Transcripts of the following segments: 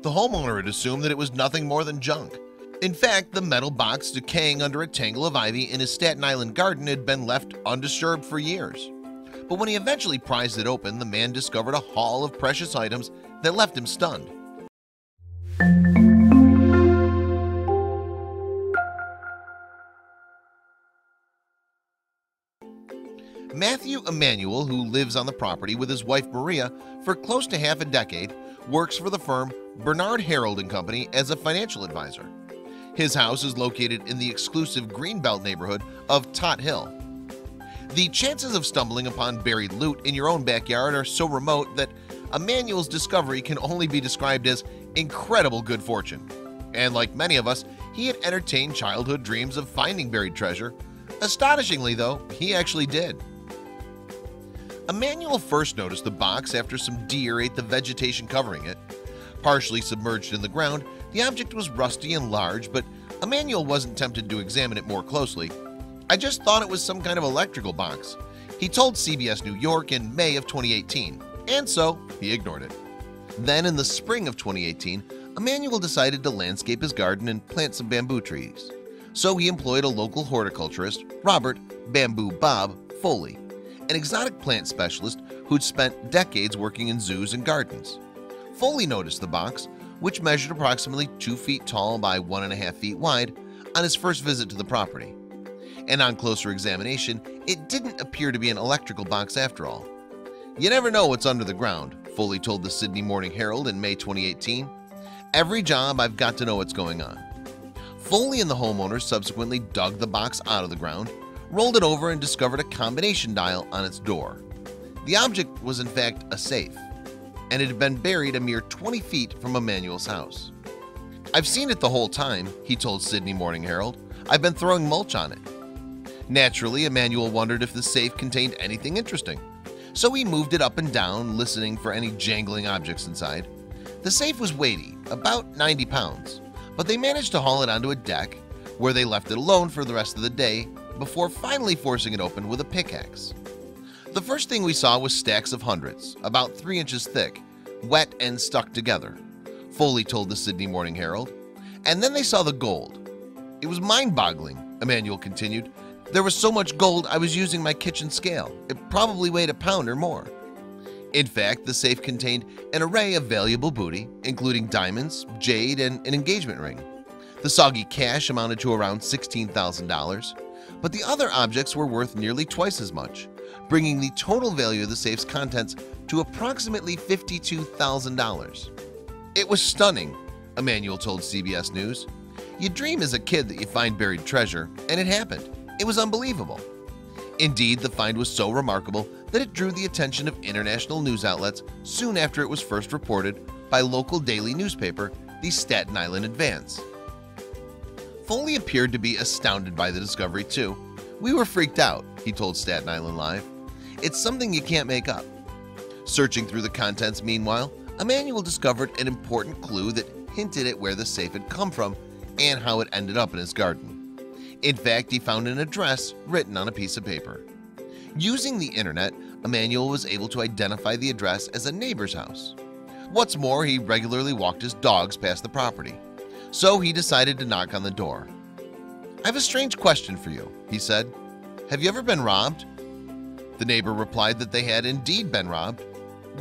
The homeowner had assumed that it was nothing more than junk. In fact, the metal box decaying under a tangle of ivy in his Staten Island garden had been left undisturbed for years. But when he eventually prized it open, the man discovered a haul of precious items that left him stunned. Matthew Emanuel, who lives on the property with his wife Maria for close to half a decade, works for the firm Bernard Harold & Company as a financial advisor. His house is located in the exclusive Greenbelt neighborhood of Tot Hill. The chances of stumbling upon buried loot in your own backyard are so remote that Emanuel's discovery can only be described as incredible good fortune. And like many of us, he had entertained childhood dreams of finding buried treasure. Astonishingly, though, he actually did. Emanuel first noticed the box after some deer ate the vegetation covering it. Partially submerged in the ground, the object was rusty and large, but Emanuel wasn't tempted to examine it more closely. "I just thought it was some kind of electrical box," he told CBS New York in May of 2018, and so he ignored it. Then in the spring of 2018, Emanuel decided to landscape his garden and plant some bamboo trees. So he employed a local horticulturist, Robert "Bamboo Bob" Foley, an exotic plant specialist who'd spent decades working in zoos and gardens. Foley noticed the box, which measured approximately 2 feet tall by 1.5 feet wide, on his first visit to the property. And on closer examination, it didn't appear to be an electrical box after all. "You never know what's under the ground," Foley told the Sydney Morning Herald in May 2018. "Every job I've got to know what's going on." Foley and the homeowner subsequently dug the box out of the ground, rolled it over, and discovered a combination dial on its door. The object was in fact a safe, and it had been buried a mere 20 feet from Emanuel's house. "I've seen it the whole time," he told Sydney Morning Herald. "I've been throwing mulch on it." Naturally, Emanuel wondered if the safe contained anything interesting, so he moved it up and down, listening for any jangling objects inside. The safe was weighty, about 90 pounds, but they managed to haul it onto a deck, where they left it alone for the rest of the day before finally forcing it open with a pickaxe. The first thing we saw was stacks of hundreds, about 3 inches thick, wet and stuck together, Foley told the Sydney Morning Herald. And then they saw the gold. "It was mind-boggling," Emanuel continued. "There was so much gold I was using my kitchen scale. It probably weighed a pound or more." In fact, the safe contained an array of valuable booty, including diamonds, jade, and an engagement ring. The soggy cash amounted to around $16,000, but the other objects were worth nearly twice as much, bringing the total value of the safe's contents to approximately $52,000. "It was stunning," Emanuel told CBS News. "You dream as a kid that you find buried treasure, and it happened. It was unbelievable." Indeed, the find was so remarkable that it drew the attention of international news outlets soon after it was first reported by local daily newspaper, the Staten Island Advance. Foley appeared to be astounded by the discovery too. "We were freaked out," he told Staten Island Live. "It's something you can't make up." Searching through the contents meanwhile, Emanuel discovered an important clue that hinted at where the safe had come from and how it ended up in his garden. In fact, he found an address written on a piece of paper. Using the internet, Emanuel was able to identify the address as a neighbor's house. What's more, he regularly walked his dogs past the property, so he decided to knock on the door. "I have a strange question for you," he said. "Have you ever been robbed?" The neighbor replied that they had indeed been robbed.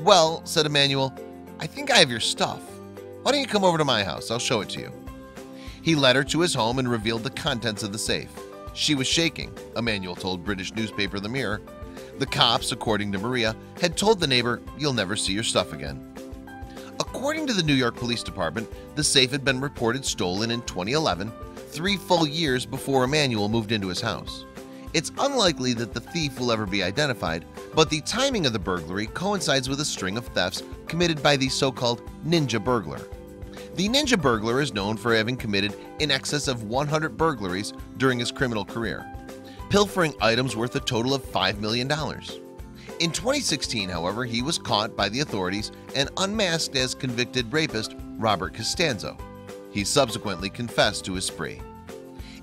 "Well," said Emanuel, "I think I have your stuff. Why don't you come over to my house? I'll show it to you." He led her to his home and revealed the contents of the safe. She was shaking, Emanuel told British newspaper The Mirror. The cops, according to Maria, had told the neighbor, "You'll never see your stuff again." According to the New York Police Department, the safe had been reported stolen in 2011, 3 full years before Emanuel moved into his house. It's unlikely that the thief will ever be identified, but the timing of the burglary coincides with a string of thefts committed by the so-called ninja burglar. The ninja burglar is known for having committed in excess of 100 burglaries during his criminal career, pilfering items worth a total of $5 million. In 2016, however, he was caught by the authorities and unmasked as convicted rapist Robert Costanzo. He subsequently confessed to his spree.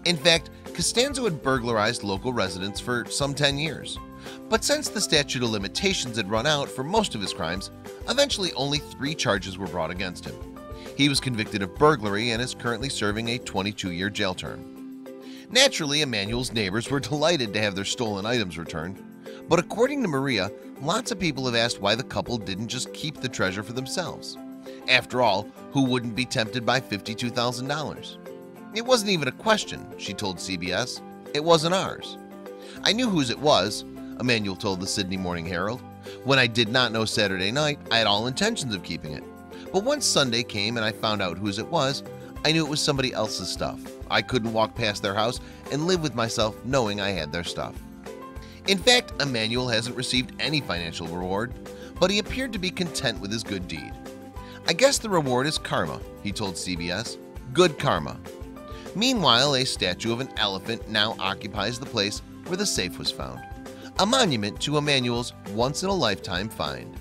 In fact, Costanzo had burglarized local residents for some 10 years. But since the statute of limitations had run out for most of his crimes, eventually only 3 charges were brought against him. He was convicted of burglary and is currently serving a 22-year jail term. Naturally, Emmanuel's neighbors were delighted to have their stolen items returned, but according to Maria, lots of people have asked why the couple didn't just keep the treasure for themselves. After all, who wouldn't be tempted by $52,000? It wasn't even a question, she told CBS. It wasn't ours. I knew whose it was, Emmanuel told the Sydney Morning Herald. When I did not know Saturday night, I had all intentions of keeping it. But once Sunday came and I found out whose it was, I knew it was somebody else's stuff. I couldn't walk past their house and live with myself knowing I had their stuff. In fact, Emmanuel hasn't received any financial reward, but he appeared to be content with his good deed. I guess the reward is karma, he told CBS. Good karma. Meanwhile, a statue of an elephant now occupies the place where the safe was found, a monument to Emmanuel's once-in-a-lifetime find.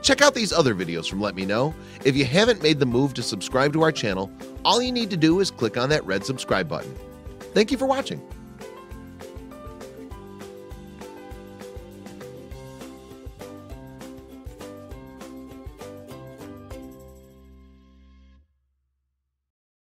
Check out these other videos from Let Me Know. If you haven't made the move to subscribe to our channel, all you need to do is click on that red subscribe button. Thank you for watching.